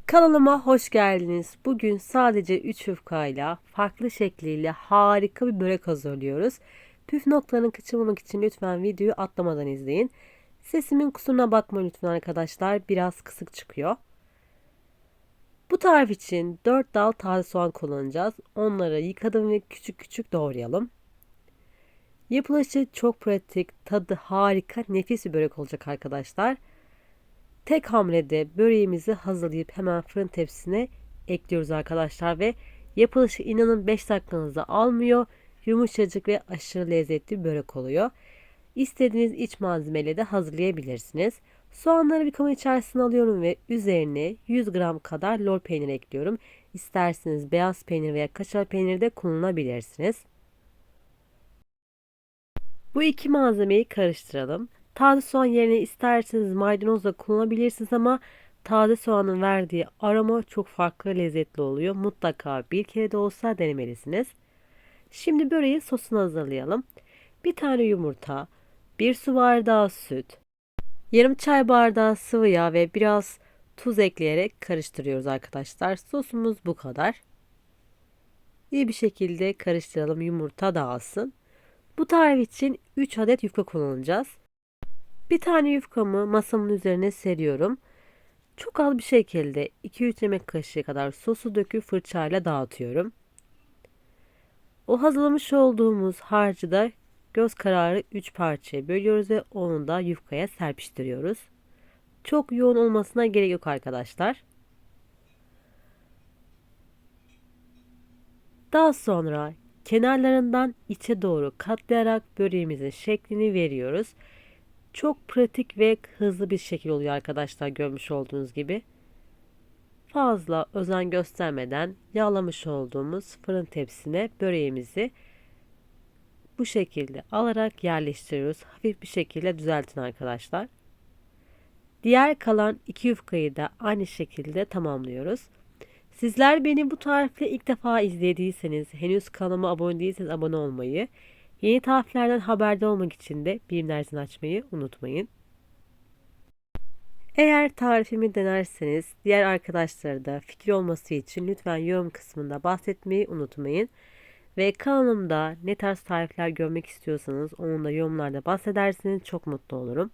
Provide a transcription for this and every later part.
Kanalıma hoş geldiniz. Bugün sadece 3 yufkayla farklı şekliyle harika bir börek hazırlıyoruz. Püf noktalarını kaçırmamak için lütfen videoyu atlamadan izleyin. Sesimin kusuruna bakmayın lütfen arkadaşlar. Biraz kısık çıkıyor. Bu tarif için 4 dal taze soğan kullanacağız. Onları yıkadım ve küçük küçük doğrayalım. Yapılışı çok pratik, tadı harika, nefis bir börek olacak arkadaşlar. Tek hamlede böreğimizi hazırlayıp hemen fırın tepsisine ekliyoruz arkadaşlar ve yapılışı inanın 5 dakikanızı almıyor. Yumuşacık ve aşırı lezzetli bir börek oluyor. İstediğiniz iç malzemeyle de hazırlayabilirsiniz. Soğanları bir kaba içerisine alıyorum ve üzerine 100 gram kadar lor peynir ekliyorum. İsterseniz beyaz peynir veya kaşar peyniri de kullanabilirsiniz. Bu iki malzemeyi karıştıralım. Taze soğan yerine isterseniz maydanoz da kullanabilirsiniz ama taze soğanın verdiği aroma çok farklı lezzetli oluyor. Mutlaka bir kere de olsa denemelisiniz. Şimdi böreğin sosunu hazırlayalım. Bir tane yumurta, bir su bardağı süt, yarım çay bardağı sıvı yağ ve biraz tuz ekleyerek karıştırıyoruz arkadaşlar. Sosumuz bu kadar. İyi bir şekilde karıştıralım, yumurta dağılsın. Bu tarif için 3 adet yufka kullanacağız. Bir tane yufkamı masamın üzerine seriyorum. Çok az bir şekilde 2-3 yemek kaşığı kadar sosu döküp fırçayla dağıtıyorum. O hazırlamış olduğumuz harcı da göz kararı 3 parçaya bölüyoruz ve onu da yufkaya serpiştiriyoruz. Çok yoğun olmasına gerek yok arkadaşlar. Daha sonra kenarlarından içe doğru katlayarak böreğimizin şeklini veriyoruz. Çok pratik ve hızlı bir şekil oluyor arkadaşlar, görmüş olduğunuz gibi. Fazla özen göstermeden yağlamış olduğumuz fırın tepsisine böreğimizi bu şekilde alarak yerleştiriyoruz. Hafif bir şekilde düzeltin arkadaşlar. Diğer kalan iki yufkayı da aynı şekilde tamamlıyoruz. Sizler beni bu tarifle ilk defa izlediyseniz, henüz kanalıma abone değilseniz abone olmayı, yeni tariflerden haberdar olmak için de bildirim zilini açmayı unutmayın. Eğer tarifimi denerseniz diğer arkadaşlara da fikir olması için lütfen yorum kısmında bahsetmeyi unutmayın. Ve kanalımda ne tarz tarifler görmek istiyorsanız onu da yorumlarda bahsederseniz çok mutlu olurum.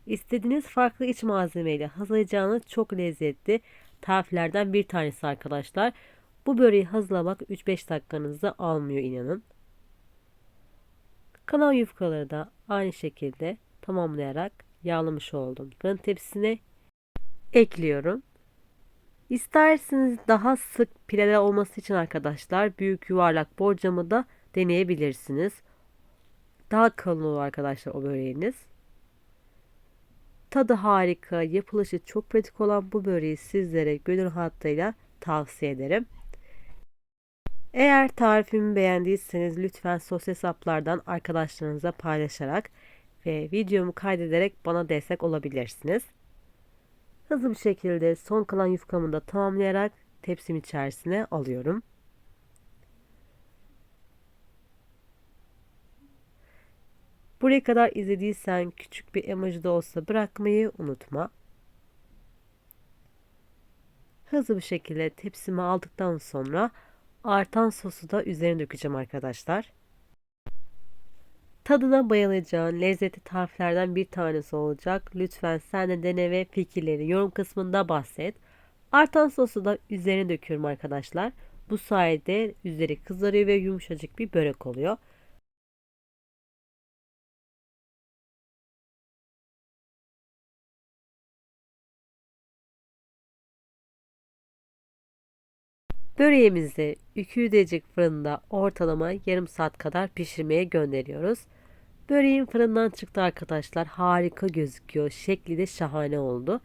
İstediğiniz farklı iç malzemeyle hazırlayacağınız çok lezzetli tariflerden bir tanesi arkadaşlar. Bu böreği hazırlamak 3-5 dakikanızı almıyor inanın. Kalan yufkaları da aynı şekilde tamamlayarak yağlamış oldum fırın tepsisine ekliyorum. İsterseniz daha sık pireler olması için arkadaşlar büyük yuvarlak borcamı da deneyebilirsiniz. Daha kalın olur arkadaşlar o böreğiniz. Tadı harika, yapılışı çok pratik olan bu böreği sizlere gönül rahatlığıyla tavsiye ederim. Eğer tarifimi beğendiyseniz lütfen sosyal hesaplardan arkadaşlarınıza paylaşarak ve videomu kaydederek bana destek olabilirsiniz. Hızlı bir şekilde son kalan yufkamı da tamamlayarak tepsim içerisine alıyorum. Buraya kadar izlediysen küçük bir emoji de olsa bırakmayı unutma. Hızlı bir şekilde tepsime aldıktan sonra artan sosu da üzerine dökeceğim arkadaşlar. Tadına bayılacağın lezzetli tariflerden bir tanesi olacak. Lütfen sen de dene ve fikirleri yorum kısmında bahset. Artan sosu da üzerine döküyorum arkadaşlar. Bu sayede üzeri kızarıyor ve yumuşacık bir börek oluyor. Böreğimizi 200 derecelik fırında ortalama yarım saat kadar pişirmeye gönderiyoruz. Böreğim fırından çıktı arkadaşlar. Harika gözüküyor. Şekli de şahane oldu.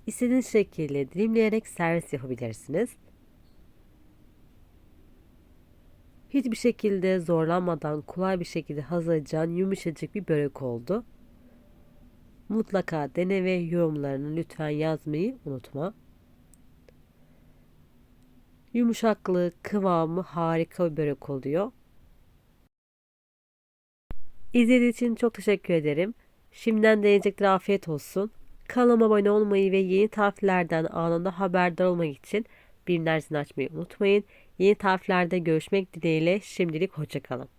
İstediğiniz şekilde dilimleyerek servis yapabilirsiniz. Hiçbir şekilde zorlanmadan kolay bir şekilde hazırlayacağın yumuşacık bir börek oldu. Mutlaka dene ve yorumlarını lütfen yazmayı unutma. Yumuşaklığı, kıvamı harika bir börek oluyor. İzlediğiniz için çok teşekkür ederim. Şimdiden deneyecekler afiyet olsun. Kanalıma abone olmayı ve yeni tariflerden anında haberdar olmak için bildirim zilini açmayı unutmayın. Yeni tariflerde görüşmek dileğiyle şimdilik hoşça kalın.